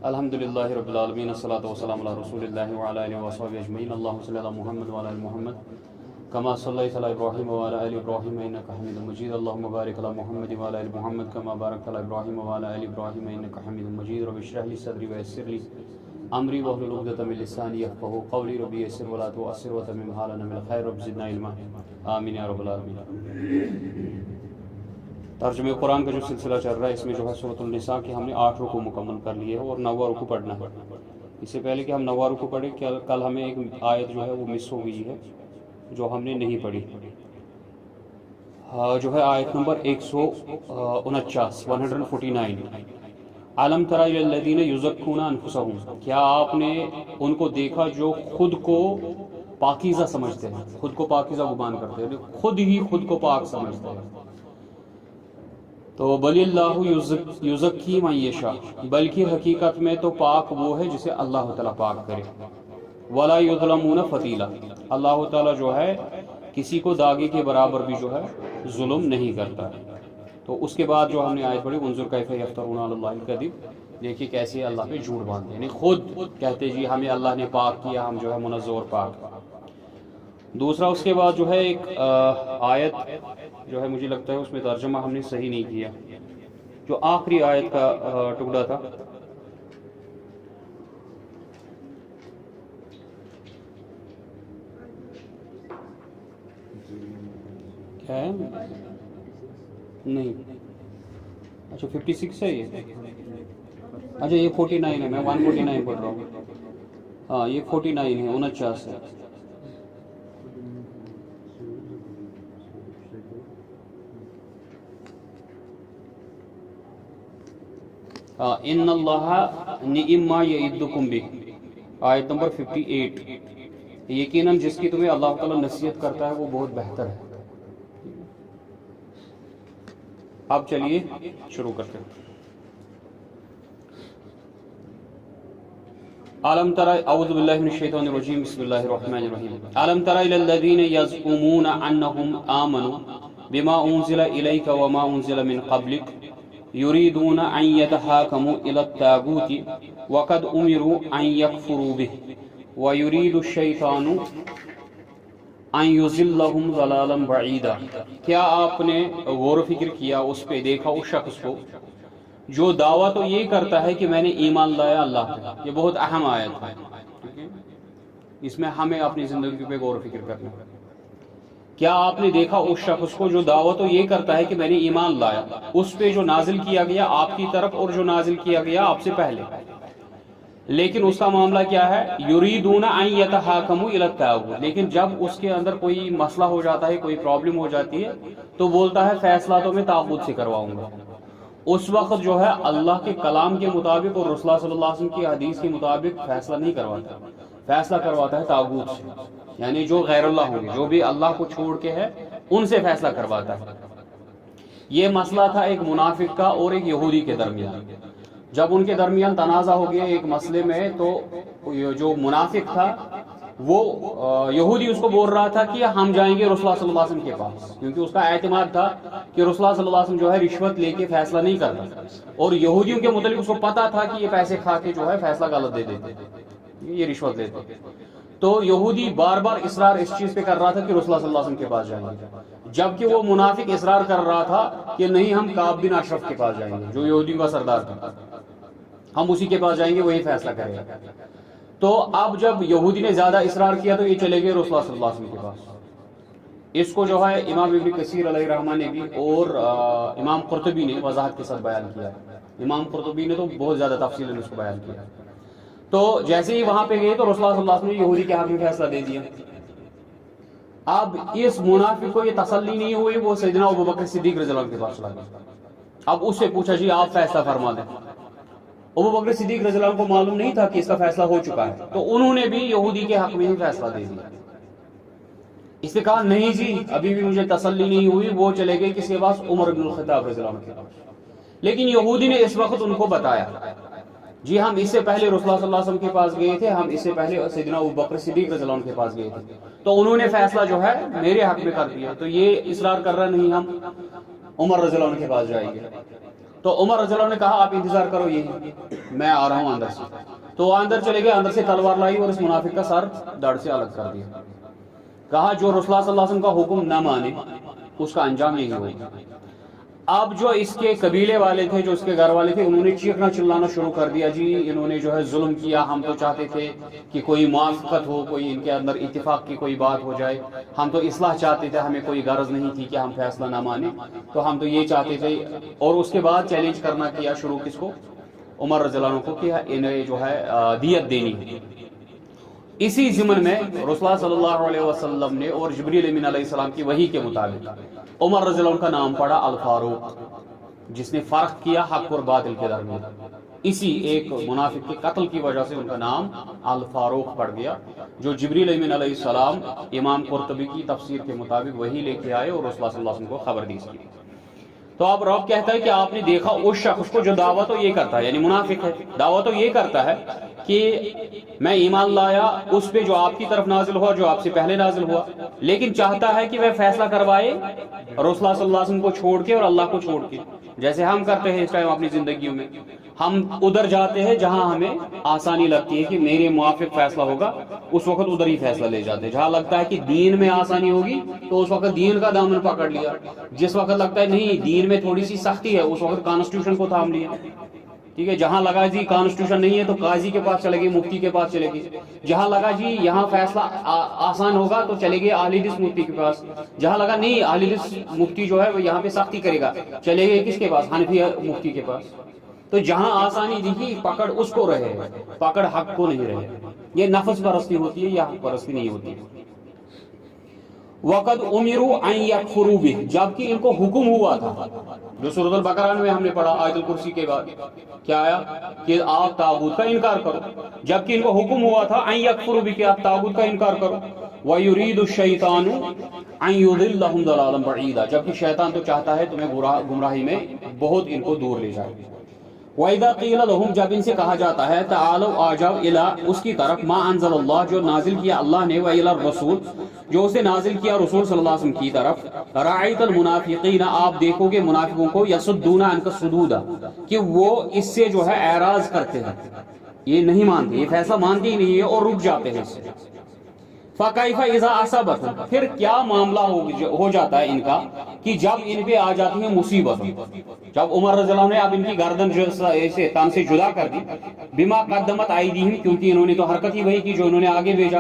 الحمدللہ رب العالمین والصلاۃ والسلام علی رسول اللہ وعلی آلہ وصحبہ اجمعین اللہم صلی علی محمد وعلی آل محمد کما صلیت علی ابراہیم وعلی آل ابراہیم انک حمید مجید اللہم بارک علی محمد وعلی آل محمد کما بارکت علی ابراہیم وعلی آل ابراہیم انک حمید مجید رب اشرح لی صدری ویسر لی امری واحلل عقدۃ من لسانی یفقهوا قولی رب یسر ولا تعسر وتمم حالنا بالخیر رب زدنا علما آمین یا رب العالمین۔ ترجمہ قرآن کا جو سلسلہ چل رہا ہے اس میں جو ہے سورۃ النساء کی ہم نے 8 رکوع مکمل کر لیے ہے اور 9واں رکوع پڑھنا ہے۔ اس سے پہلے کہ ہم 9واں رکوع پڑھیں کل ہمیں ایک آیت جو ہے وہ مس ہو گئی ہے جو ہم نے نہیں پڑھی، جو ہے آیت نمبر 149 علم تر الی الذین یزکون انفسهم، کیا آپ نے ان کو دیکھا جو خود کو پاکیزہ سمجھتے ہیں، خود کو پاکیزہ گمان کرتے ہیں، خود ہی خود کو پاک سمجھتے ہیں۔ تو بل اللہ یزکی من یشاء، بلکہ حقیقت میں تو پاک وہ ہے جسے اللہ تعالیٰ پاک کرے۔ ولا یظلمون فتیلا، اللہ تعالیٰ جو ہے کسی کو داغے کے برابر بھی جو ہے ظلم نہیں کرتا۔ تو اس کے بعد جو ہم نے آیت پڑھی انظر کیف یفترون علی اللہ الکذب، دیکھیے کیسے اللہ پہ جھوٹ باندھتے ہیں، یعنی خود کہتے جی ہمیں اللہ نے پاک کیا، ہم جو ہے منزہ اور پاک۔ دوسرا اس کے بعد جو ہے ایک آیت جو ہے مجھے لگتا ہے اس میں ترجمہ ہم نے صحیح نہیں کیا، جو آخری آیت کا ٹکڑا تھا، کیا ہے نہیں، اچھا 56 ہے یہ، اچھا یہ 49 ہے، میں 149 پڑھ رہا ہوں، ہاں یہ 49 ہے، 49 ہے۔ ان اللہ نعم ما یعدکم بہ، آیت نمبر 58، یقیناً جس کی تمہیں اللہ تعالیٰ نصیحت کرتا ہے وہ بہت بہتر ہے۔ اب چلیے شروع کرتے ہیں۔ علم تر، اعوذ باللہ من الشیطان الرجیم، بسم اللہ الرحمن الرحیم۔ علم تر الی الذین یزعمون انہم آمنوا بما انزل الیک وما انزل من قبلک یریدون ان یتحاکموا الی الطاغوت وقد امروا ان یکفروا بہ ویرید الشیطان ان یضلہم ضلالا بعیدا، کیا آپ نے غور و فکر کیا اس پہ، دیکھا اس شخص کو جو دعویٰ تو یہ کرتا ہے کہ میں نے ایمان لایا اللہ پہ، یہ بہت اہم آیت ہے، اس میں ہمیں اپنی زندگی پہ غور و فکر کرنا ہے۔ کیا آپ نے دیکھا اس شخص کو جو دعویٰ تو یہ کرتا ہے کہ میں نے ایمان لایا، اس پہ جو نازل کیا گیا آپ کی طرف اور جو نازل کیا گیا آپ سے پہلے، لیکن اس کا معاملہ کیا ہے، یریدون ان یتحاکموا الی الطاغوت، لیکن جب اس کے اندر کوئی مسئلہ ہو جاتا ہے، کوئی پرابلم ہو جاتی ہے تو بولتا ہے فیصلہ تو میں طاغوت سے کرواؤں گا۔ اس وقت جو ہے اللہ کے کلام کے مطابق اور رسول اللہ صلی اللہ علیہ وسلم کی حدیث کے مطابق فیصلہ نہیں کرواتا، فیصلہ کرواتا ہے طاغوت سے، یعنی جو غیر اللہ ہوں گے، جو بھی اللہ کو چھوڑ کے ہے ان سے فیصلہ کرواتا ہے۔ یہ مسئلہ تھا ایک منافق کا اور ایک یہودی کے درمیان، جب ان کے درمیان تنازع ہو گیا ایک مسئلے میں، تو جو منافق تھا وہ یہودی اس کو بول رہا تھا کہ ہم جائیں گے رسول اللہ صلی اللہ علیہ وسلم کے پاس، کیونکہ اس کا اعتماد تھا کہ رسول اللہ صلی اللہ علیہ وسلم جو ہے رشوت لے کے فیصلہ نہیں کرتا، اور یہودیوں کے متعلق اس کو پتا تھا کہ یہ پیسے کھا کے جو ہے فیصلہ غلط دے دیتے، یہ رشوت لیتے۔ تو یہودی بار بار اصرار اس چیز پہ کر رہا تھا کہ رسول اللہ صلی اللہ علیہ وسلم کے پاس جائیں گے، جبکہ وہ منافق اصرار کر رہا تھا کہ نہیں ہم کعب بن اشرف کے پاس جائیں گے جو یہودیوں کا سردار تھا، ہم اسی کے پاس جائیں گے، وہی فیصلہ کرے گا۔ تو اب جب یہودی نے زیادہ اصرار کیا تو یہ چلے گئے رسول اللہ صلی اللہ علیہ وسلم کے پاس۔ اس کو جو ہے امام ابن کثیر علیہ رحمہ نے بھی اور امام قرطبی نے وضاحت کے ساتھ بیان کیا ہے، امام قرطبی نے تو بہت زیادہ تفصیل اس کو بیان کیا۔ تو جیسے ہی وہاں پہ گئے تو رسول اللہ صلی اللہ علیہ وسلم نے یہودی کے حق میں فیصلہ دے دیا۔ اب اس منافق کو یہ تسلی نہیں ہوئی، وہ سیدنا ابوبکر صدیق رضی اللہ عنہ کے پاس چلا گیا، اب اس سے پوچھا جی آپ فیصلہ فرما دیں۔ ابوبکر صدیق رضی اللہ عنہ کو معلوم نہیں تھا کہ اس کا فیصلہ ہو چکا ہے، تو انہوں نے بھی یہودی کے حق میں ہی فیصلہ دے دیا۔ اس نے کہا نہیں جی ابھی بھی مجھے تسلی نہیں ہوئی، وہ چلے گئے کس کے پاس، عمر بن الخطاب رضی اللہ عنہ کے پاس۔ لیکن یہودی نے اس وقت ان کو بتایا جی ہم اس سے پہلے رسول اللہ صلی اللہ علیہ وسلم کے پاس گئے تھے، ہم اس سے پہلے سیدنا ابوبکر صدیق رضی اللہ عنہ کے پاس گئے تھے، تو انہوں نے فیصلہ جو ہے میرے حق میں کر دیا، تو یہ اصرار کر رہا نہیں ہم عمر رضی اللہ عنہ کے پاس جائیں گے۔ تو عمر رضی اللہ عنہ نے کہا آپ انتظار کرو یہی، میں آ رہا ہوں اندر سے. تو وہ اندر چلے گئے، اندر سے تلوار لائی اور اس منافق کا سر دڑ سے الگ کر دیا. کہا جو رسول اللہ صلی اللہ علیہ وسلم کا حکم نہ مانے اس کا انجام یہی ہوگا. اب جو اس کے قبیلے والے تھے، جو اس کے گھر والے تھے، انہوں نے چیخنا چلانا شروع کر دیا، جی انہوں نے جو ہے ظلم کیا، ہم تو چاہتے تھے کہ کوئی موافقت ہو، کوئی ان کے اندر اتفاق کی کوئی بات ہو جائے، ہم تو اصلاح چاہتے تھے، ہمیں کوئی غرض نہیں تھی کہ ہم فیصلہ نہ مانیں، تو ہم تو یہ چاہتے تھے. اور اس کے بعد چیلنج کرنا کیا شروع کس کو؟ عمر رضی اللہ عنہ کو، کہ انہیں جو ہے دیت دینی. اسی ضمن میں رسول اللہ صلی اللہ علیہ وسلم نے اور جبریل امین علیہ السلام کی وحی کے مطابق عمر رضی اللہ عنہ کا نام پڑا الفاروق، جس نے فرق کیا حق اور باطل کے درمیان. اسی ایک منافق کے قتل کی وجہ سے ان کا نام الفاروق پڑ گیا، جو جبریل امین علیہ السلام امام قرطبی کی تفسیر کے مطابق وہی لے کے آئے اور رسول اللہ صلی اللہ علیہ وسلم کو خبر دی. تو اب رب کہتا ہے کہ آپ نے دیکھا اس شخص کو جو دعویٰ تو یہ کرتا ہے، یعنی منافق ہے، دعویٰ تو یہ کرتا ہے کہ میں ایمان لایا اس پہ جو آپ کی طرف نازل ہوا، جو آپ سے پہلے نازل ہوا، لیکن چاہتا ہے کہ وہ فیصلہ کروائے رسول اللہ صلی اللہ علیہ وسلم کو چھوڑ کے اور اللہ کو چھوڑ کے، جیسے ہم کرتے ہیں اس ٹائم اپنی زندگیوں میں. ہم ادھر جاتے ہیں جہاں ہمیں آسانی لگتی ہے کہ میرے موافق فیصلہ ہوگا، اس وقت ادھر ہی فیصلہ لے جاتے ہیں. جہاں لگتا ہے کہ دین میں آسانی ہوگی تو اس وقت دین کا دامن پکڑ لیا. جس وقت لگتا ہے نہیں دین میں تھوڑی سی سختی ہے، اس وقت کانسٹیٹیوشن کو تھام لیا. ٹھیک ہے، جہاں لگا جی کانسٹیٹیوشن نہیں ہے تو قاضی کے پاس چلے گئے، مفتی کے پاس چلے گئے. جہاں لگا جی یہاں فیصلہ آسان ہوگا تو چلے گئے اہل حدیث مفتی کے پاس. جہاں لگا نہیں اہل حدیث مفتی جو ہے وہ یہاں پہ سختی کرے گا، چلے گئے کس کے پاس؟ حنفی مفتی کے پاس. تو جہاں آسانی دکھی پکڑ اس کو رہے، پکڑ حق کو نہیں رہے. یہ نفس پرستی ہوتی ہے، یہ حق پرستی نہیں ہوتی. وقد امروا ان یکفروا بہ، جبکہ ان کو حکم ہوا تھا، جو سورۃ البقرہ میں ہم نے پڑھا آیت الکرسی کے بعد کیا آیا کہ آپ تاغوت کا انکار کرو. جبکہ ان کو حکم ہوا تھا ان یکفروا بہ، کہ آپ تاغوت کا انکار کرو. وَيُرِيدُ الشَّيْطَانُ أَن يُضِلَّهُمْ ضَلَالًا بَعِيدًا، جبکہ شیطان تو چاہتا ہے تمہیں گمراہی میں بہت ان کو دور لے جائے. وَإِذَا قِيلَ لَهُمْ، جب ان سے کہا جاتا ہے تعالوا آ جاؤ إِلَىٰ اس کی طرف ما انزل اللہ، جو نازل کیا اللہ نے، وَإِلَى الرَّسُولِ جو اسے نازل کیا رسول صلی اللہ علیہ وسلم کی طرف، رَأَيْتَ الْمُنَافِقِينَ آپ دیکھو گے منافقوں کو، يَصُدُّونَ عَنْكَ صُدُودًا کہ وہ اس سے جو ہے اعراض کرتے ہیں، یہ نہیں مانتے، یہ فیصلہ مانتے ہی نہیں ہے اور رک جاتے ہیں اس سے. فَكَيْفَ إِذَا أَصَابَتْهُمْ پھر کیا معاملہ ہو جاتا ہے ان کا کہ جب ان پہ آ جاتی ہیں مصیبت. جب عمر رضی اللہ عنہ نے اب ان کی گردن سے تن سے جدا کر دی، بما قدمت ایدیہم کیونکہ انہوں نے تو حرکت ہی وہی کی جو انہوں نے آگے بھیجا.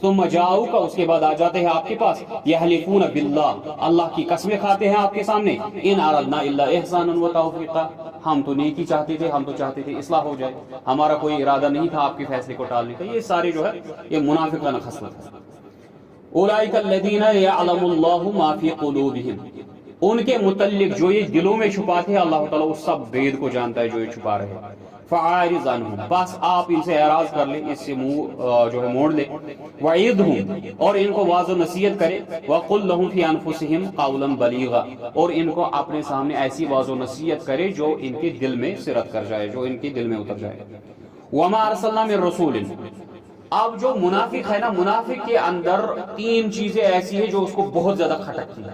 ثم جاؤک اس کے بعد آ جاتے ہیں آپ کے پاس، یحلفون باللہ اللہ کی قسمیں کھاتے ہیں آپ کے سامنے، ان اردنا الا احسانا وتوفیقا ہم تو نیکی چاہتے تھے، ہم تو چاہتے تھے اصلاح ہو جائے، ہمارا کوئی ارادہ نہیں تھا آپ کے فیصلے کو ٹالنے کا. یہ سارے جو ہے یہ منافقانہ خصلت ہے. اولئک الذین یعلم اللہ ما فی قلوبہم ان کے متعلق جو یہ دلوں میں چھپاتے ہیں اللہ تعالیٰ اس سب بید کو جانتا ہے جو یہ چھپا رہے ہیں. فعارض عنہم بس آپ ان سے اعراض کر لیں، اس سے منہ جو ہے موڑ لیں. وعظہم اور ان کو واضح نصیحت کرے. وقل لہم فی انفسہم قولا بلیغا اور ان کو اپنے سامنے ایسی واضح نصیحت کرے جو ان کے دل میں سرت کر جائے، جو ان کے دل میں اتر جائے. وما ارسلنا من رسول اب جو منافق ہے نا، منافق کے اندر تین چیزیں ایسی ہیں جو اس کو بہت زیادہ کھٹکتی ہیں.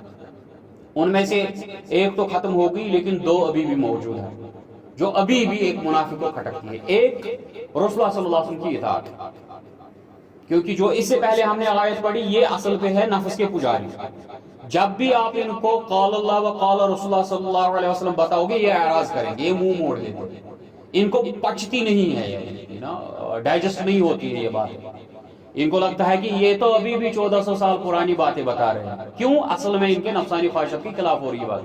ان میں سے ایک تو ختم ہو گئی لیکن دو ابھی بھی موجود ہیں جو ابھی بھی ایک منافق کو کھٹکتی ہے. ایک رسول اللہ صلی اللہ علیہ وسلم کی اطاعت، کیونکہ جو اس سے پہلے ہم نے آیت پڑھی یہ اصل پہ ہے نفس کے پجاری. جب بھی آپ ان کو قال اللہ و قال رسول اللہ صلی اللہ علیہ وسلم بتاؤ گے یہ اعراض کریں گے، یہ منہ موڑ لیں گے. ان کو پچتی نہیں ہے، ڈائجسٹ نہیں ہوتی ہے یہ بات. ان کو لگتا ہے کہ یہ تو ابھی بھی 1400 سال پرانی باتیں بتا رہے ہیں. کیوں؟ اصل میں ان کے نفسانی خواہشات کے خلاف ہو رہی ہے بات.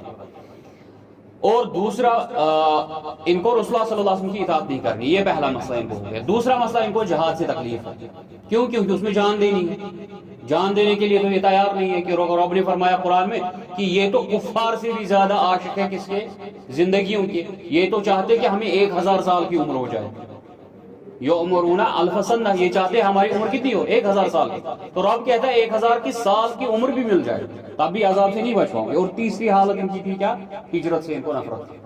اور دوسرا ان کو رسول اللہ صلی اللہ علیہ وسلم کی اطاعت نہیں کرنی، یہ پہلا مسئلہ ان کو ہو گیا. دوسرا مسئلہ ان کو جہاد سے تکلیف ہے. کیوں؟ کیونکہ اس میں جان دینی ہے. جان دینے کے لیے تو یہ تیار نہیں ہے. کہ رب نے فرمایا قرآن میں کہ یہ تو کفار سے بھی زیادہ عاشق ہے کس کے؟ زندگیوں کے. یہ تو چاہتے کہ ہمیں 1000 سال کی عمر ہو جائے. یؤمرون الف سنہ یہ چاہتے ہماری عمر کتنی ہو؟ 1000 سال کی. تو رب کہتا ہے 1000 کی سال کی عمر بھی مل جائے تب بھی عذاب سے نہیں بچ پاؤں گے. اور تیسری حالت ان کی تھی کیا؟ ہجرت سے ان کو نفرت تھی.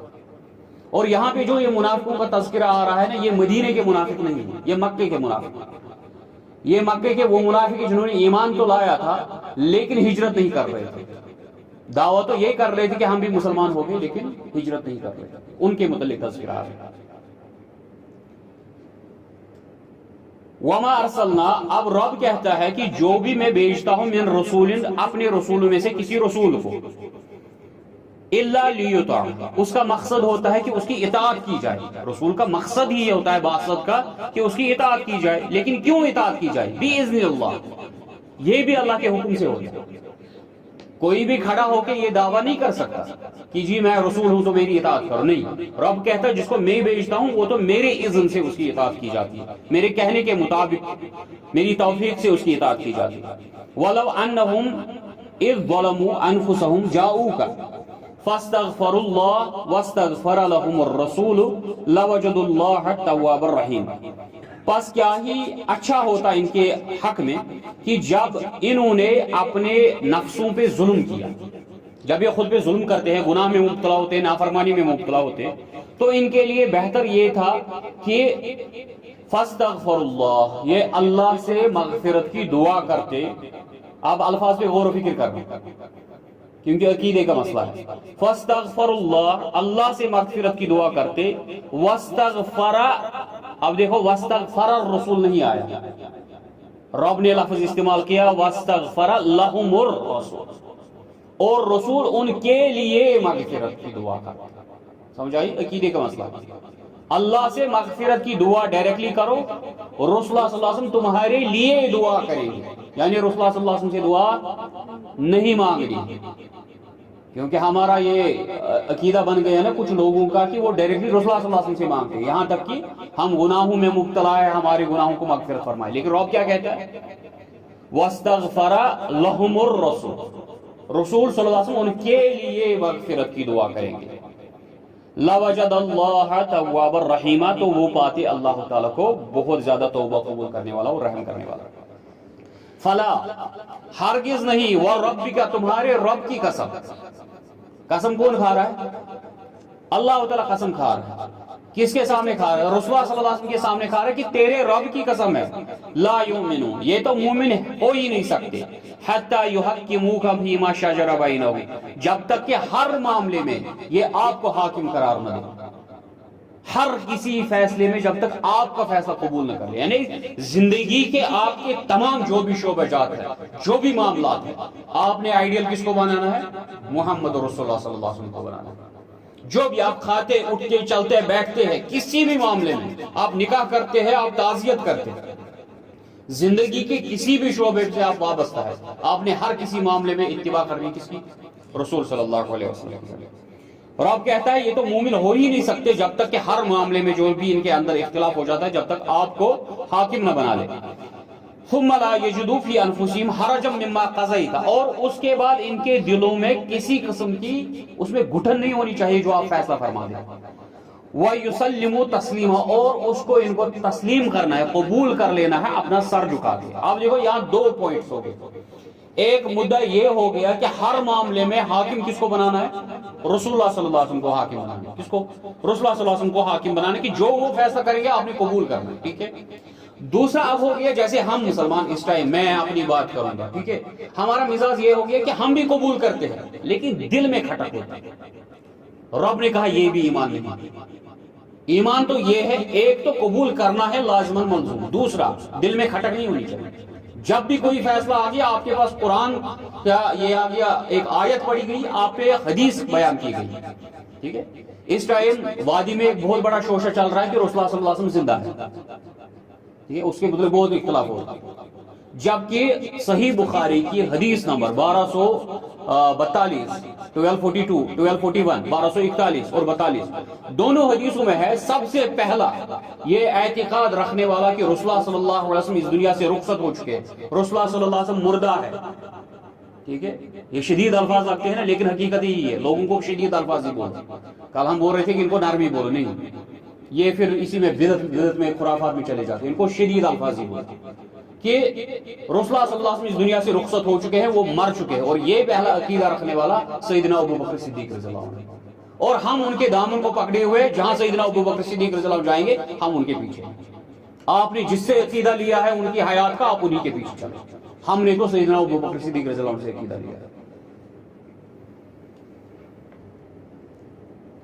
اور یہاں پہ جو یہ منافقوں کا تذکرہ آ رہا ہے نا، یہ مدینے کے منافق نہیں ہیں، یہ مکے کے منافق. یہ مکے کے وہ منافق جنہوں نے ایمان تو لایا تھا لیکن ہجرت نہیں کر رہے تھے. دعویٰ تو یہ کر رہے تھے کہ ہم بھی مسلمان ہو گئے لیکن ہجرت نہیں کر رہے، ان کے متعلق تذکرہ ہے۔ وما ارسلنا، اب رب کہتا ہے کہ جو بھی میں بھیجتا ہوں من رسول، اپنے رسولوں میں سے کسی رسول کو، الا لیطاع، اس کا مقصد ہوتا ہے کہ اس کی اطاعت کی جائے۔ رسول کا مقصد ہی یہ ہوتا ہے بعثت کا کہ اس کی اطاعت کی جائے، لیکن کیوں اطاعت کی جائے؟ باذن اللہ، یہ بھی اللہ کے حکم سے ہوتا ہے۔ کوئی بھی کھڑا ہو کے یہ دعویٰ نہیں کر سکتا کہ جی میں رسول ہوں تو میری اطاعت کرو، نہیں۔ رب کہتا ہے جس کو میں بھیجتا ہوں وہ تو میرے اذن سے اس کی اطاعت کی جاتی ہے، میرے کہنے کے مطابق، میری توفیق سے اس کی اطاعت کی جاتی ہے۔ وَلَوْ أَنَّهُمْ إِذْ ظَلَمُوا أَنفُسَهُمْ جَاءُوكَ فَاسْتَغْفَرُوا اللَّهَ وَاسْتَغْفَرَ لَهُمُ الرَّسُولُ لَوَجَدُوا اللَّهَ تَوَّابًا رَحِيمًا۔ پس کیا ہی اچھا ہوتا ان کے حق میں کہ جب انہوں نے اپنے نفسوں پہ ظلم کیا، جب یہ خود پہ ظلم کرتے ہیں، گناہ میں مبتلا ہوتے ہیں، نافرمانی میں مبتلا ہوتے ہیں، تو ان کے لیے بہتر یہ تھا کہ فاستغفر اللہ، یہ اللہ سے مغفرت کی دعا کرتے۔ آپ الفاظ پہ غور و فکر کریں کیونکہ عقیدے کا مسئلہ ہے۔ فاستغفر اللہ، اللہ سے مغفرت کی دعا کرتے۔ واستغفر، اب دیکھو واستغفر الرسول نہیں آیا، رب نے لفظ استعمال کیا واستغفر لہم الرسول، اور رسول ان کے لیے مغفرت کی دعا کرتا۔ سمجھائی؟ عقیدے کا مسئلہ۔ اللہ سے مغفرت کی دعا ڈائریکٹلی کرو، اور رسول اللہ صلی اللہ علیہ وسلم تمہارے لیے دعا کریں گے، یعنی رسول اللہ صلی اللہ علیہ وسلم سے دعا نہیں مانگنی، کیونکہ ہمارا یہ عقیدہ بن گیا نا کچھ لوگوں کا کہ وہ ڈائریکٹلی رسول اللہ صلی اللہ علیہ وسلم سے مانگتے ہیں، یہاں تک کہ ہم گناہوں میں مبتلا ہے، ہمارے گناہوں کو مغفرت فرمائے۔ لیکن رب کیا کہتا ہے؟ واستغفر لہم الرسول، رسول صلی اللہ علیہ وسلم ان کے لیے مغفرت کی دعا کریں گے۔ لَوَجَدَ اللَّهَ تَوَّابًا رَحِيمًا، تو وہ پاتے اللہ تعالیٰ کو بہت زیادہ توبہ قبول کرنے والا اور رحم کرنے والا۔ فلا، ہرگز نہیں، وَرَبِّكَ، تمہارے رب کی قسم۔ قسم کون کھا رہا ہے؟ اللہ تعالیٰ قسم کھا رہا ہے۔ کس کے سامنے کھا رہا ہے؟ رسول اللہ صلی اللہ علیہ وسلم کے سامنے کھا رہا ہے کہ تیرے رب کی قسم ہے، لا یؤمنون، یہ تو مومن ہو ہی نہیں سکتے، حتی یحکموک فیما شجر بینہم، جب تک کہ ہر معاملے میں یہ آپ کو حاکم قرار نہ دے، ہر کسی فیصلے میں جب تک آپ کا فیصلہ قبول نہ کر لے، یعنی زندگی کے آپ کے تمام جو بھی شعبہ جات ہے، جو بھی معاملات ہیں، آپ نے آئیڈیل کس کو بنانا ہے؟ محمد رسول اللہ صلی اللہ علیہ وسلم کو بنانا ہے۔ جو بھی آپ کھاتے، اٹھتے، چلتے، بیٹھتے ہیں، کسی بھی معاملے میں، آپ نکاح کرتے ہیں، آپ تعزیت کرتے ہیں، زندگی کے کسی بھی شعبے سے آپ وابستہ ہے، آپ نے ہر کسی معاملے میں اتباع کرنی کس کی؟ رسول صلی اللہ علیہ وسلم۔ اور آپ کہتا ہے یہ تو مومن ہو ہی نہیں سکتے جب تک کہ ہر معاملے میں جو بھی ان کے اندر اختلاف ہو جاتا ہے جب تک آپ کو حاکم نہ بنا لے۔ ثم لا یجدوا فی انفسہم حرجا مما قضیت، اور اس کے بعد ان کے دلوں میں کسی قسم کی اس میں گھٹن نہیں ہونی چاہیے جو آپ فیصلہ فرما دیں۔ وَيُسَلِّمُوا تَسْلِيمًا، اور اس کو ان کو تسلیم کرنا ہے، قبول کر لینا ہے اپنا سر جھکا کے۔ آپ دیکھو یہاں دو پوائنٹس ہو گئے۔ ایک مدعا یہ ہو گیا کہ ہر معاملے میں حاکم کس کو بنانا ہے؟ رسول اللہ صلی اللہ علیہ وسلم کو حاکم بنانا ہے۔ کس کو؟ رسول اللہ صلی اللہ علیہ وسلم کو حاکم بنانا ہے کہ جو وہ فیصلہ کریں گے آپ نے قبول کرنا ہے، ٹھیک ہے۔ دوسرا اب ہو گیا جیسے ہم مسلمان اس ٹائم، میں اپنی بات کروں گا، ٹھیک ہے، ہمارا مزاج یہ ہو گیا کہ ہم بھی قبول کرتے ہیں لیکن دل میں کھٹک ہوتا ہے۔ رب نے کہا یہ بھی ایمان نہیں۔ ایمان تو یہ ہے، ایک تو قبول کرنا ہے لازماً ملزوم، دوسرا دل میں کھٹک نہیں ہونی چاہیے۔ جب بھی کوئی فیصلہ آ گیا آپ کے پاس قرآن کا یہ آ گیا، ایک آیت پڑھی گئی، آپ پہ حدیث بیان کی گئی، ٹھیک ہے۔ اس ٹائم وادی میں ایک بہت بڑا شوشہ چل رہا ہے کہ رسول اللہ صلی اللہ علیہ وسلم زندہ ہے، ٹھیک ہے، اس کے مطلب بہت اختلاف ہوتا ہے، جبکہ صحیح بخاری کی حدیث نمبر 1242، 1242، 1241، 1241 اور 42 دونوں حدیثوں میں ہے سب سے پہلا یہ اعتقاد رکھنے والا کہ رسول اللہ صلی اللہ علیہ وسلم اس دنیا سے رخصت ہو چکے، رسول اللہ صلی اللہ علیہ وسلم مردہ ہے، ٹھیک ہے۔ یہ شدید الفاظ لگتے ہیں نا لیکن حقیقت یہی ہے، لوگوں کو شدید الفاز ہی بولتے ہیں۔ کل ہم بول رہے تھے کہ ان کو نرمی بولو، نہیں، یہ پھر اسی میں بدعت میں خرافات میں چلے جاتے ہیں، ان کو شدید الفاظ ہی بولتے ہیں کہ رسول اللہ صلی اللہ علیہ وسلم اس دنیا سے رخصت ہو چکے ہیں، وہ مر چکے ہیں، اور یہ پہلا عقیدہ رکھنے والا سیدنا ابو بکر صدیق رضی اللہ عنہ، اور ہم ان کے دامن کو پکڑے ہوئے جہاں سیدنا ابو بکر صدیق رضی اللہ عنہ جائیں گے ہم ان کے پیچھے۔ آپ نے جس سے عقیدہ لیا ہے ان کی حیات کا، آپ انہی کے پیچھے چلیں۔ ہم نے تو سیدنا ابو بکر صدیق رضی اللہ عنہ سے عقیدہ لیا ہے۔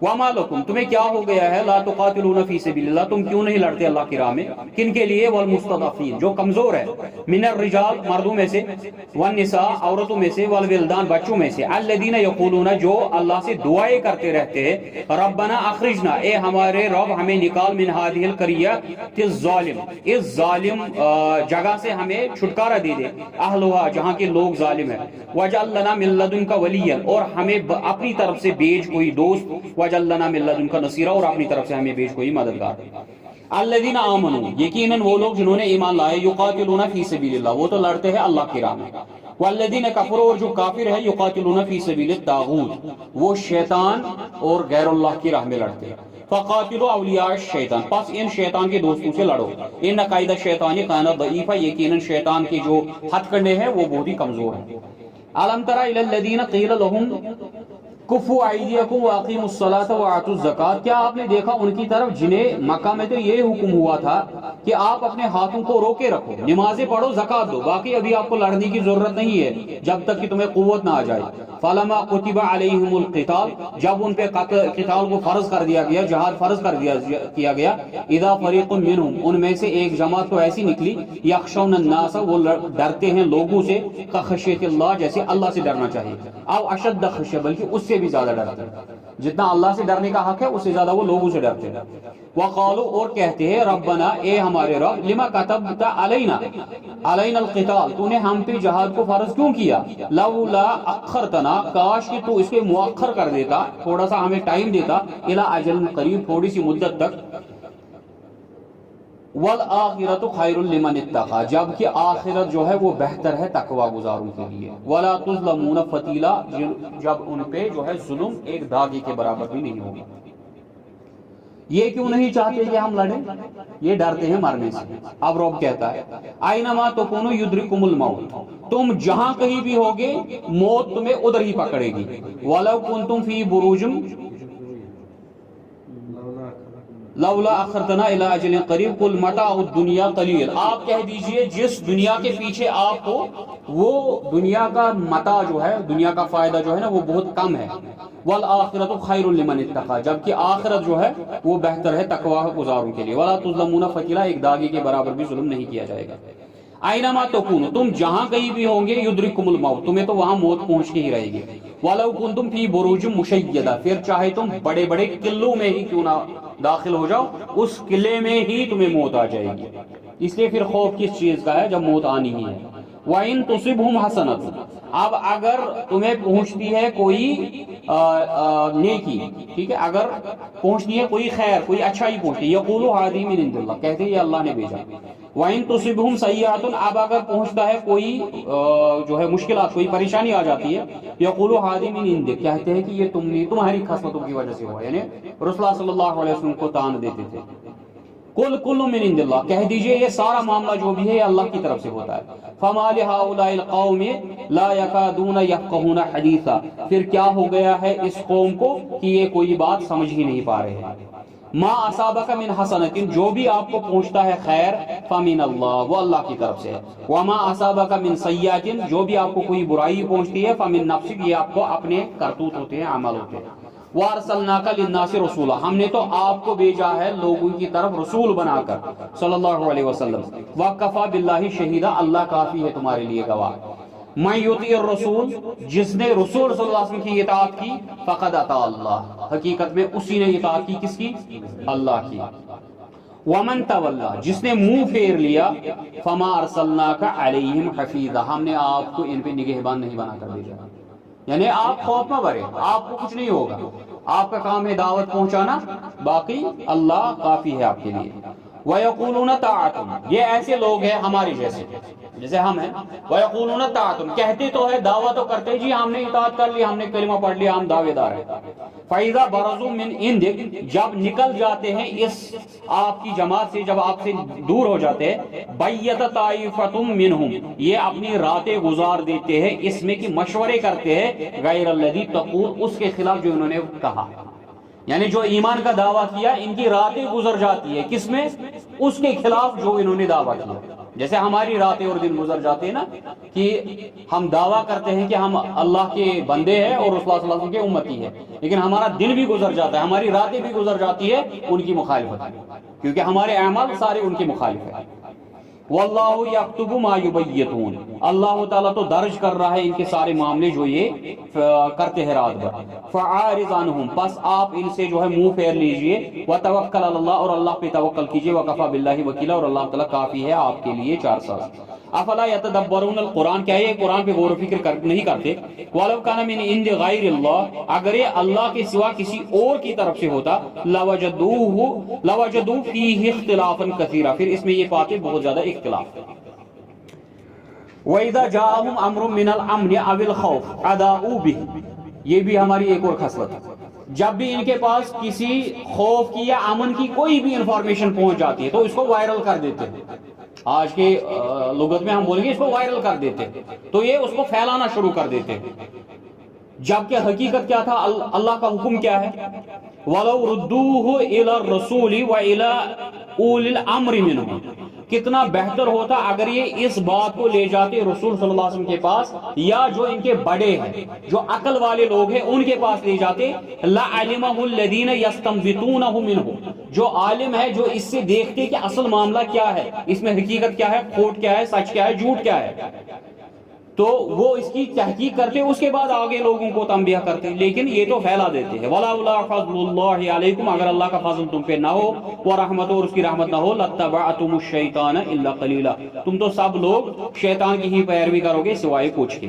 وما لکم تمہیں کیا ہو گیا ہے لا تقاتلون فی سبیل اللہ تم کیوں نہیں لڑتے اللہ کی راہ میں کن کے لیے والمستضعفین جو کمزور ہے من الرجال مردوں میں سے والنساء عورتوں میں سے والولدان بچوں میں سے الذین یقولون جو اللہ سے دعائیں کرتے رہتے ہیں ربنا اخرجنا اے ہمارے رب ہمیں نکال من هذه القریۃ الظالم اس ظالم جگہ سے ہمیں چھٹکارا دے دے اہلھا جہاں کے لوگ ظالم ہیں واجعل لنا من لدنک ولیا اور ہمیں اپنی طرف سے بھیج کوئی دوست واجعل لنا من لدنک نصیرا اور اپنی طرف سے ہمیں بھیج کوئی مددگار الذین آمنوا یقیناً وہ لوگ جنہوں نے ایمان لائے یقاتلون فی سبیل اللہ وہ تو لڑتے ہیں اللہ کی راہ میں والذین کفروا اور جو کافر ہے یقاتلون فی سبیل الطاغوت وہ شیطان اور غیر اللہ کی راہ میں لڑتے ہیں فقاتلوا اولیاء الشیطان پس ان شیطان کے دوستوں سے لڑو ان قید الشیطان کان ضعیفا یقیناً شیطان کے جو ہتھ کنڈے ہیں وہ بہت ہی کمزور ہیں الم تر الی الذین قیل لهم کفوا ایدیکم واقیموا الصلاۃ وآتوا الزکاۃ کیا آپ نے دیکھا ان کی طرف جنہیں مکہ میں تو یہ حکم ہوا تھا کہ آپ اپنے ہاتھوں کو روکے رکھو نمازیں پڑھو زکات دو باقی ابھی آپ کو لڑنے کی ضرورت نہیں ہے جب تک کہ تمہیں قوت نہ آ جائے فلما کتب علیہم القتال جب ان پہ قتال کو فرض کر دیا گیا جہاد فرض کر کیا گیا اذا فریق منہم ان میں سے ایک جماعت تو ایسی نکلی یخشون الناس وہ ڈرتے ہیں لوگوں سے خشیت اللہ جیسے اللہ سے ڈرنا چاہیے او اشد خشیہ بلکہ اس سے بھی زیادہ ڈرتے ہیں جتنا اللہ سے ڈرنے کا حق ہے اس سے زیادہ وہ لوگوں سے ڈرتے ہیں وقالوا اور کہتے ہیں ربنا اے ہمارے رب لما کتبت علینا القتال تو نے ہم پہ جہاد کو فرض کیوں کیا لولا اخرتنا کاش کہ تو اس کے مؤخر کر دیتا تھوڑا سا ہمیں ٹائم دیتا الی اجل قریب تھوڑی سی مدت تک والآخرۃ خیر لمن اتقى جبکہ آخرت جو ہے وہ بہتر ہے تقوی گزاروں کے لیے ولا تظلمون فتیلا جب ان پہ جو ہے ظلم ایک داغے کے برابر بھی نہیں ہوگی یہ کیوں نہیں چاہتے کہ ہم لڑیں یہ ڈرتے ہیں مرنے سے اب رب کہتا ہے اینما تکونوا یدرککم الموت تم جہاں کہیں بھی ہوگے موت تمہیں ادھر ہی پکڑے گی ولو کنتم فی بروج لولا اخرتنا الى اجل قریب قل متاع الدنیا قلیل آپ کہہ دیجئے جس دنیا کے پیچھے آپ ہو وہ دنیا کا متاع جو ہے دنیا کا فائدہ جو ہے نا وہ بہت کم ہے والآخرۃ خیر لمن اتقى جبکہ آخرت جو ہے وہ بہتر ہے تقوی گزاروں کے لیے ولا تظلمون فتیلا ایک داغے کے برابر بھی ظلم نہیں کیا جائے گا اینما تکونوا تم جہاں کہیں بھی ہوں گے یدرککم الموت تمہیں تو وہاں موت پہنچ کے ہی رہے گی ولو کنتم فی بروج مشیدہ پھر چاہے تم بڑے بڑے قلعوں میں ہی کیوں نہ داخل ہو جاؤ اس قلعے میں ہی تمہیں موت آ جائے گی اس لیے پھر خوف کس چیز کا ہے جب موت آنی ہی ہے وَإِن تُصِبْهُمْ حَسَنَةٌ اب اگر تمہیں پہنچتی ہے کوئی نیکی ٹھیک ہے اگر پہنچتی ہے کوئی خیر کوئی اچھائی پہنچتی ہے یقولوا هذه من عند اللہ کہتے ہیں یہ اللہ نے بھیجا وَإِن تُصِبْهُمْ سَيِّئَةٌ اب اگر پہنچتا ہے کوئی جو ہے مشکلات کوئی پریشانی آ جاتی ہے یقولوا هذه من عندك کہتے ہیں کہ یہ تمہاری خصلتوں کی وجہ سے ہوا یعنی رسول اللہ صلی اللہ علیہ وسلم کو تان دیتے تھے کل کل من عند اللہ کہہ دیجئے یہ سارا معاملہ جو بھی ہے یہ اللہ کی طرف سے ہوتا ہے فما لهؤلاء القوم لا يكادون يفقهون حديثا پھر کیا ہو گیا ہے اس قوم کو کہ یہ کوئی بات سمجھ ہی نہیں پا رہے ہیں ما اصابک من حسنۃ جو بھی آپ کو پہنچتا ہے خیر فمن اللہ وہ اللہ کی طرف سے ہے وما اصابک من سیئۃ جو بھی آپ کو کوئی برائی پہنچتی ہے فمن نفسک یہ آپ کو اپنے کرتوت ہوتے ہیں عمل ہوتے ہیں وارسلناک للناس رسولا ہم نے تو آپ کو بھیجا ہے لوگوں کی طرف رسول بنا کر صلی اللہ علیہ وسلم وکفی باللہ شہیدا اللہ کافی ہے تمہارے لیے گواہ من یطیع الرسول جس نے رسول صلی اللہ علیہ وسلم کی اطاعت کی فقد اطاع اللہ حقیقت میں اسی نے اطاعت کی کس کی اللہ کی ومن تولا جس نے منہ پھیر لیا فما ارسلناک علیہم حفیظا ہم نے آپ کو ان پہ نگہبان نہیں بنا کر بھیجا یعنی آپ خوف نہ برے آپ کو کچھ نہیں ہوگا آپ کا کام ہے دعوت پہنچانا باقی اللہ کافی ہے آپ کے لیے وَيَقُولُونَ طَاعَةٌ یہ ایسے لوگ ہیں ہماری جیسے ہم ہیں وَيَقُولُونَ طَاعَةٌ کہتے تو ہے دعوت تو کرتے جی ہم نے اطاعت کر لی ہم نے کلمہ پڑھ لیا ہم دعوے دار ہیں فَإِذَا بَرَزُوا مِنْ عِنْدِكَ جب نکل جاتے ہیں اس آپ کی جماعت سے جب آپ سے دور ہو جاتے ہیں بَيَّتَ طَائِفَةٌ مِنْهُمْ یہ اپنی راتیں گزار دیتے ہیں اس میں کہ مشورے کرتے ہیں غیر الذی تقول اس کے خلاف جو انہوں نے کہا یعنی جو ایمان کا دعویٰ کیا ان کی راتیں گزر جاتی ہے کس میں اس کے خلاف جو انہوں نے دعویٰ کیا جیسے ہماری راتیں اور دن گزر جاتے ہیں نا کہ ہم دعویٰ کرتے ہیں کہ ہم اللہ کے بندے ہیں اور رسول اللہ صلی اللہ علیہ وسلم کے امتی ہیں، لیکن ہمارا دن بھی گزر جاتا ہے، ہماری راتیں بھی گزر جاتی ہے ان کی مخالفت میں، کیونکہ ہمارے اعمال سارے ان کی مخالف ہیں۔ واللہ یکتب ما یبیتون، اللہ تعالیٰ تو درج کر رہا ہے ان کے سارے معاملے جو یہ کرتے ہیں رات بھر۔ فعارض عنہم، پس آپ ان سے جو ہے منہ پھیر لیجئے، وتوکل علی اللہ، اور اللہ پہ توکل کیجئے، وکفی باللہ وکیلا، اور اللہ تعالیٰ کافی ہے آپ کے لیے چار ساز۔ افلا یتدبرون القرآن، کیا یہ قرآن پہ غور و فکر نہیں کرتے؟ ولو کان من عند غیر اللہ، اگر یہ اللہ کے سوا کسی اور کی طرف سے ہوتا، لوجدوا فیہ اختلافا کثیرا، پھر اس میں یہ پاتے بہت زیادہ اختلاف۔ وَإِذَا جَاءَهُمْ أَمْرٌ مِّنَ الْأَمْنِ أَوِ الْخَوْفِ أَذَاعُوا بِهِ، یہ بھی ہماری ایک اور خصلت ہے، جب بھی ان کے پاس کسی خوف کی یا امن کی کوئی بھی انفارمیشن پہنچ جاتی ہے تو اس کو وائرل کر دیتے ہیں۔ آج کے لغت میں ہم بولیں گے اس کو وائرل کر دیتے ہیں، تو یہ اس کو پھیلانا شروع کر دیتے ہیں، جبکہ حقیقت کیا تھا، اللہ کا حکم کیا ہے؟ وَلَوْ رُدُّوهُ إِلَى الرَّسُولِ وَإِلَى أُولِي الْأَمْرِ مِنْهُمْ، کتنا بہتر ہوتا اگر یہ اس بات کو لے جاتے رسول صلی اللہ علیہ وسلم کے پاس، یا جو ان کے بڑے ہیں، جو عقل والے لوگ ہیں ان کے پاس لے جاتے، لَعَلِمَهُ الَّذِينَ يَسْتَنبِطُونَهُ مِنْهُ، جو عالم ہے جو اس سے دیکھتے کہ اصل معاملہ کیا ہے، اس میں حقیقت کیا ہے، کھوٹ کیا ہے، سچ کیا ہے، جھوٹ کیا ہے، تو وہ اس کی تحقیق کرتے، اس کے بعد آگے لوگوں کو تنبیہ کرتے، لیکن یہ تو پھیلا دیتے ہیں۔ وَلَوْلَا فَضْلُ اللَّهِ عَلَيْكُمْ، اگر اللہ کا فضل تم پہ نہ ہو، وَرَحْمَتُ، اور اس کی رحمت نہ ہو، لَاتَّبَعْتُمُ الشَّيْطَانَ إِلَّا قَلِيلًا، تم تو سب لوگ شیطان کی ہی پیروی کرو گے سوائے کچھ کے۔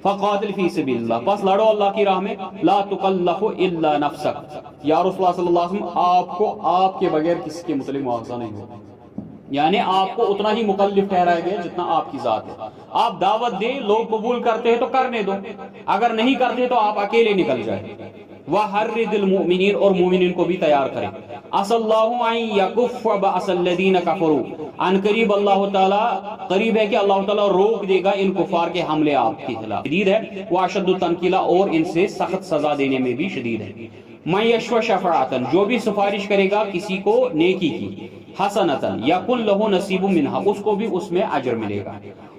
فَقَاتِلْ فِي سَبِيلِ اللَّهِ، پس لڑو اللہ کی راہ میں، لَا تُكَلَّفُ إِلَّا نَفْسَكَ، یا رسول اللہ صلی اللہ علیہ وسلم آپ کو آپ کے بغیر کسی کے متعلق مواخذہ نہیں ہوگا، یعنی آپ کو اتنا ہی مکلف ٹھہرایا گیا جتنا آپ کی ذات ہے۔ آپ دعوت دیں، لوگ قبول کرتے ہیں تو کرنے دو، اگر نہیں کرتے تو آپ اکیلے نکل جائیں۔ وَحَرِّضِ الْمُؤْمِنِينَ، اور مومنین کو بھی تیار کریں۔ عَسَى اللَّهُ أَن يَكُفَّ بَأْسَ الَّذِينَ كَفَرُوا، عن قریب اللہ تعالیٰ قریب ہے کہ اللہ تعالیٰ روک دے گا ان کفار کے حملے آپ کے خلاف، شدید ہے۔ وَأَشَدُّ تَنْكِيلًا، اور ان سے سخت سزا دینے میں بھی شدید ہے۔ مَن يَشْفَعْ شَفَاعَةً، جو بھی سفارش کرے گا کسی کو نیکی کی، حسنتاً یکن لہ نصیب منہا، اس کو بھی اس میں اجر ملے گا۔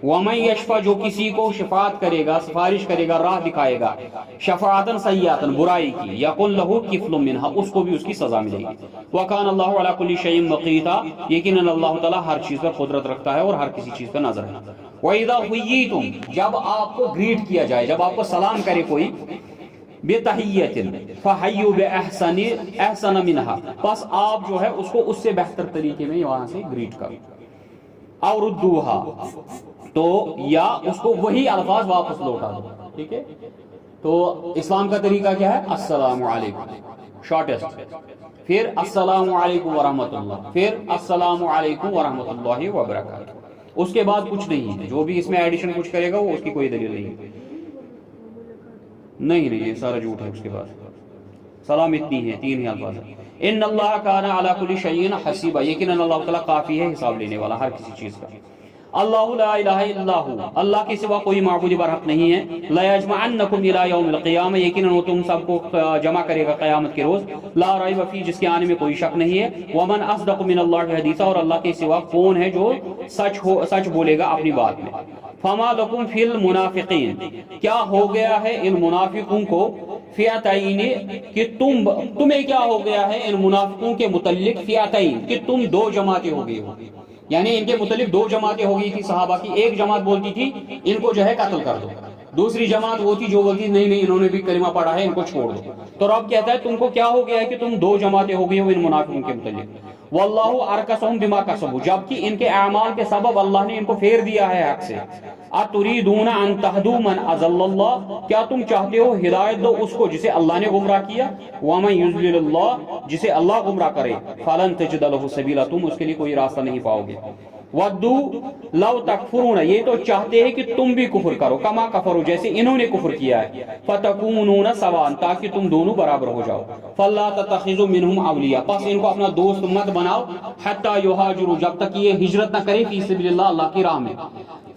ومن یشفع، جو کسی کو شفاعت کرے گا، سفارش کرے گا، راہ دکھائے گا، شفاعتاً سیئاتاً، برائی کی، یکن لہ کفل منہا، اس کو بھی اس کی سزا ملے گی۔ وکان اللہ علی کل شیء مقیتا، یقیناً اللہ تعالیٰ ہر چیز پر قدرت رکھتا ہے اور ہر کسی چیز پر نظر ہے۔ وَإِذَا حُيِّيتُمْ، جب آپ کو گریٹ کیا جائے، جب آپ کو سلام کرے کوئی، بِتَحِيَّةٍ فَحَيُّوا بِأَحْسَنِ أَحْسَنَ مِنْهَا، پس آپ جو ہے اس کو اس سے بہتر طریقے میں وہاں سے گریٹ کرو۔ أَوْ رُدُّوهَا، تو یا اس کو وہی الفاظ واپس لوٹا دو، ٹھیک ہے۔ تو اسلام کا طریقہ کیا ہے؟ السلام علیکم، شارٹیسٹ، پھر السلام علیکم ورحمۃ اللہ، پھر السلام علیکم ورحمۃ اللہ وبرکاتہ، اس کے بعد کچھ نہیں ہے۔ جو بھی اس میں ایڈیشن کچھ کرے گا وہ اس کی کوئی دلیل نہیں ہے، نہیں یہ سارا جھوٹ ہے۔ اس کے بعد سلام اتنی ہے، تین ہی الفاظ ہیں۔ ان اللہ کان علی کل شیء حسیبا، یقیناً اللہ تعالیٰ کافی ہے حساب لینے والا ہر کسی چیز کا۔ اللہ لا الہ الا ہو، اللہ کے سوا کوئی معبود برحق نہیں ہے۔ لا یجمعنکم الی یوم القیامہ، یقیناً وہ تم سب کو جمع کرے گا قیامت کے روز۔ لا ریب فیہ، جس کے آنے میں کوئی شک نہیں ہے۔ ومن اصدق من اللہ حدیثا، اور اللہ کے سوا کون ہے جو سچ بولے گا اپنی بات میں۔ فما لکم فی المنافقین، کیا ہو گیا ہے ان منافقوں کو، فئتین، کہ تمہیں کیا ہو گیا ہے ان منافقوں کے متعلق، فئتین، کہ تم دو جماعتیں ہو گئی ہو، یعنی ان کے متعلق دو جماعتیں ہو گئی تھی صحابہ کی۔ ایک جماعت بولتی تھی ان کو جو ہے قتل کر دو، دوسری جماعت وہ تھی جو بولتی نہیں انہوں نے بھی کلمہ پڑھا ہے، ان کو چھوڑ دو۔ تو رب کہتا ہے تم کو کیا ہو گیا ہے کہ تم دو جماعتیں ہو گئی ہو ان منافقوں کے متعلق۔ واللہ ارکسہم بما کسبوا، جبکہ ان کے اعمال کے سبب اللہ نے ان کو پھیر دیا ہے حق سے۔ اتریدون ان تہدوا من اضل اللہ، کیا تم چاہتے ہو ہدایت دو اس کو جسے اللہ نے گمراہ کیا؟ ومن یضلل اللہ، جسے اللہ گمراہ کرے، فلن تجد له سبیلا، تم اس کے لیے کوئی راستہ نہیں پاؤ گے۔ ودو لو تکفرون، یہ تو چاہتے ہیں کہ تم بھی کفر کرو، کما کفروا، جیسے انہوں نے کفر کیا ہے، فتکونون سواء، تاکہ تم دونوں برابر ہو جاؤ۔ فلا تتخذوا منهم اولیاء، پس ان کو اپنا دوست مت بناؤ، حتی یہاجروا، جب تک یہ ہجرت نہ کرے، فی سبیل اللہ، اللہ کی راہ میں۔